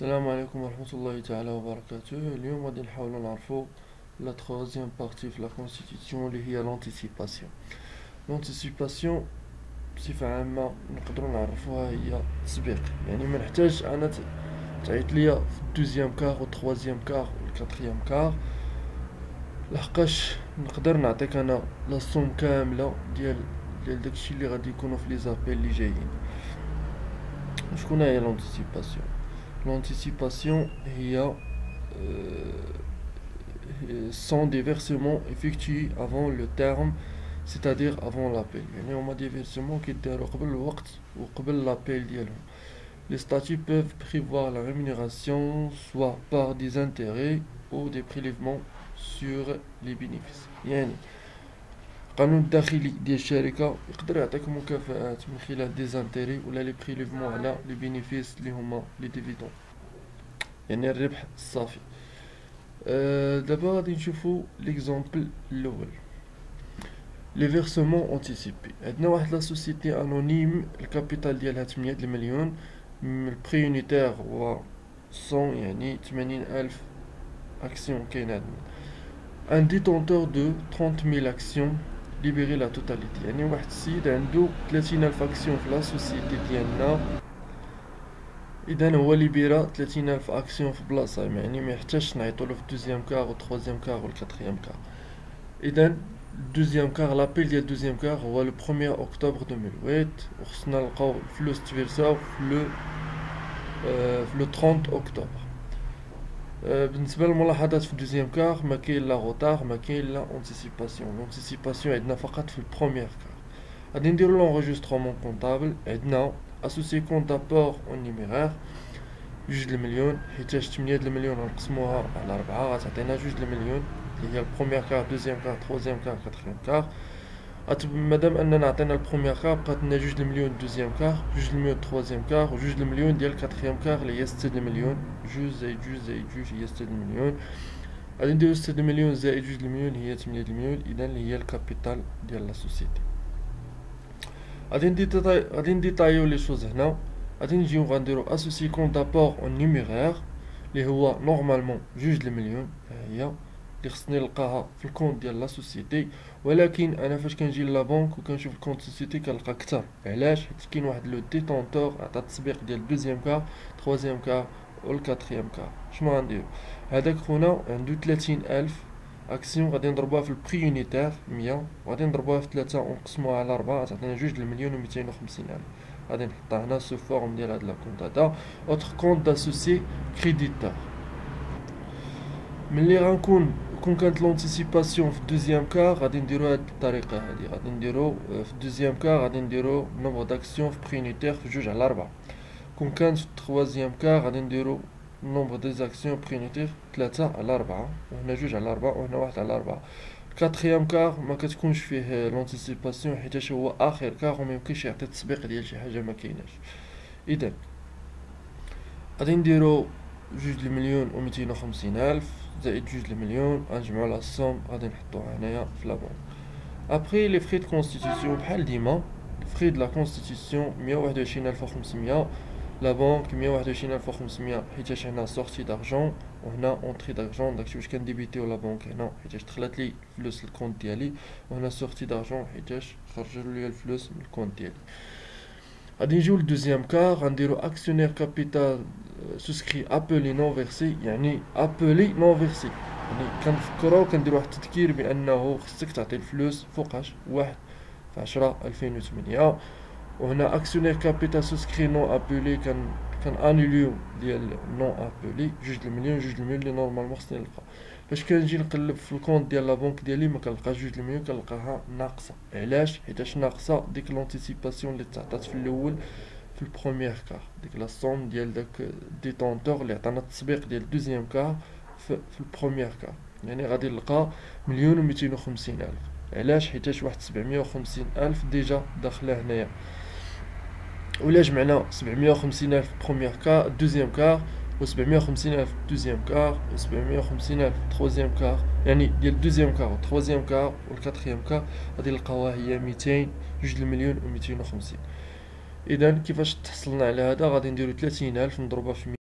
السلام عليكم ورحمة الله تعالى وبركاته. اليوم غادي نحاولو نعرفو لا تخوازيام بارتي في لا كونستيتيسيون اللي هي لونتيسيباسيون. لونتيسيباسيون بصفة عامة نقدرو نعرفوها هي التسبيق، يعني منحتاج انا تعيط ليا في الدوزيام كار و تخوازيام كار و الكاتريام كار، لحقاش نقدر نعطيك انا لا صوم كاملة ديال داكشي اللي غادي يكونو في لي زابيل اللي جايين. شكون هي لونتيسيباسيون؟ L'anticipation sont des versements effectués avant le terme, c'est-à-dire avant l'appel. يعني هما des versements كيدارو قبل الوقت وقبل l'appel ديالهم. Les statuts peuvent prévoir la rémunération soit par des intérêts ou des prélèvements sur les bénéfices. يعني القانون الداخلي ديال الشركة يقدر يعطيك مكافآت من خلال دي زانتيري ولا لي بريليفمون على لي بينيفيس اللي هما لي ديفيدون، يعني الربح الصافي. دابا غادي نشوفو ليكزامبل الاول، لي فيرسمون انتيسيبي. عندنا واحد لا سوسيتي انونيم الكابيتال ديالها 8 المليون، البري يونيتير هو 100 يعني 80,000 اكسيون كاين عندنا. ان ديتونتور دو 30,000 اكسيون ليبيري لا توتاليتي، يعني واحد السيد عنده 30,000 اكسيون في لا سوسيتي ديالنا، اذا هو ليبيرا 30,000 اكسيون في بلاصه، يعني ما يحتاجش نعيطولو في الدوزيام كار و التخوازيام كار و الكاتريام كار. اذا الدوزيام كار لابيل ديال الدوزيام كار هو لو 1 اكتوبر 2008 وخصنا نلقاو الفلوس تفيرساو في لو 30 اكتوبر. بالنسبه للملاحظات في الدوزيام كار ما كاين لا روتار، ما كاين لا انتيسيباسيون. لونتيسيباسيون عندنا فقط في البروميير كار. غادي نديرو لونغيسترومون كونطابل. عندنا اسوسي كونط ابور اون نيميرير 2 المليون، حيتاش 8 المليون نقسموها على 4 غتعطينا 2 المليون اللي هي البروميير كار، دوزيام كار، تخوازيام كار، كاتريام كار. مادام اننا عطينا البروميير كار بقات لنا 2 المليون دوزيام كار، 2 المليون تخوازيام كار و 2 المليون ديال كاتريام كار اللي هي 6 المليون. 2 زائد 2 زائد 2 هي 6 المليون. غادي نديرو 6 المليون زائد 2 المليون هي 8 المليون، اذا هي الكابيتال ديال لا سوسيتي. غادي نديطايو لي شوز هنا. غادي نجيو غنديرو اسوسي كونط ابور اون نيميرير اللي هو نورمالمون 2 المليون، هي اللي خصني نلقاها في الكونط ديال لا سوسيتي، ولكن انا فاش كنجي لا بنك وكنشوف الكونط سوسيتي كنلقى كتر. علاش؟ حيت كاين واحد لو ديتونتور عطا التسبيق ديال دوزيام كار، تخوازيام كار و الكاتريام كار. شنو غنديرو؟ هذاك خونا عنده 30,000 اكسيون، غادي نضربوها في البري يونيتير 100 وغادي نضربوها في 3 ونقسموها على 4 تعطينا 2 المليون و 250,000. غادي نحطها هنا سو فورم ديال هاد لاكونط هذا اوتر كونط داسوسي كريديتور. ملي غنكون كانت لونتيسيباسيون في الدوزيام كار غادي نديرو هاد الطريقه هادي، غادي نديرو في الدوزيام كار غادي نديرو نومبر داكسيون في بري يونيتير في 2 على 4. كانت في التخوازيام كار غادي نديرو نومبر دي زاكسيون بري يونيتير 3 على 4 وهنا 2 على 4 وهنا 1 على 4. الكاتريام كار ما كتكونش فيه لونتيسيباسيون حيتاش هو اخر كار وما يمكنش يعطي التسبيق ديال شي حاجه ما كايناش. اذا غادي نديرو 2 المليون و 250,000 زائد 2 المليون، غنجمعو على الصوم غادي نحطوها هنايا في لابون. ابري لي فري دو كونستيتيسيون بحال ديما، فري دو لا كونستيتيسيون 121,500، لا بنك 121,500 حيتاش هنا سورتي دارجون وهنا اونطري دارجون، داكشي باش كنديبيتيو لا بنك هنا حيتاش دخلت لي فلوس للكونت ديالي، وهنا سورتي دارجون حيتاش خرجوا لي الفلوس من الكونت ديالي. غادي نجيو للدوزيام كار غنديرو اكسيونير كابيتال سوسكري ابلي نون فيرسي، يعني ابلي نون فيرسي يعني كنفكرو كنديرو واحد التذكير بانه خصك تعطي الفلوس فوقاش 1/10/2008. وهنا اكسيونير كابيتال سوسكري نون ابلي كان انوليو ديال نون ابلي 2 المليون. 2 المليون اللي نورمالمون خصني نلقى. فاش كنجي نقلب في الكونط ديال لا بنك ديالي ما كنلقاش 2 المليون، كنلقاها ناقصه. علاش؟ حيتاش ناقصه ديك لونتيسيباسيون اللي تعطات في الاول في البروميير كار، ديك لا صوم ديال داك ديتونتور اللي عطانا التسبيق ديال الدوزيام كار في البروميير كار، يعني غادي نلقى 1,250,000. علاش؟ حيتاش واحد 750,000 ديجا داخله هنايا، ولا جمعنا 750,000 بروميير كار دوزيام كار و 750,000 دوزيام كار و 750,000 تخوازيام كار، يعني ديال دوزيام كار و تخوازيام كار و الكاتريام كار غادي نلقاوها هي 200 2 المليون و 250. اذا كيفاش تحصلنا على هذا؟ غادي نديرو 30,000 نضربها في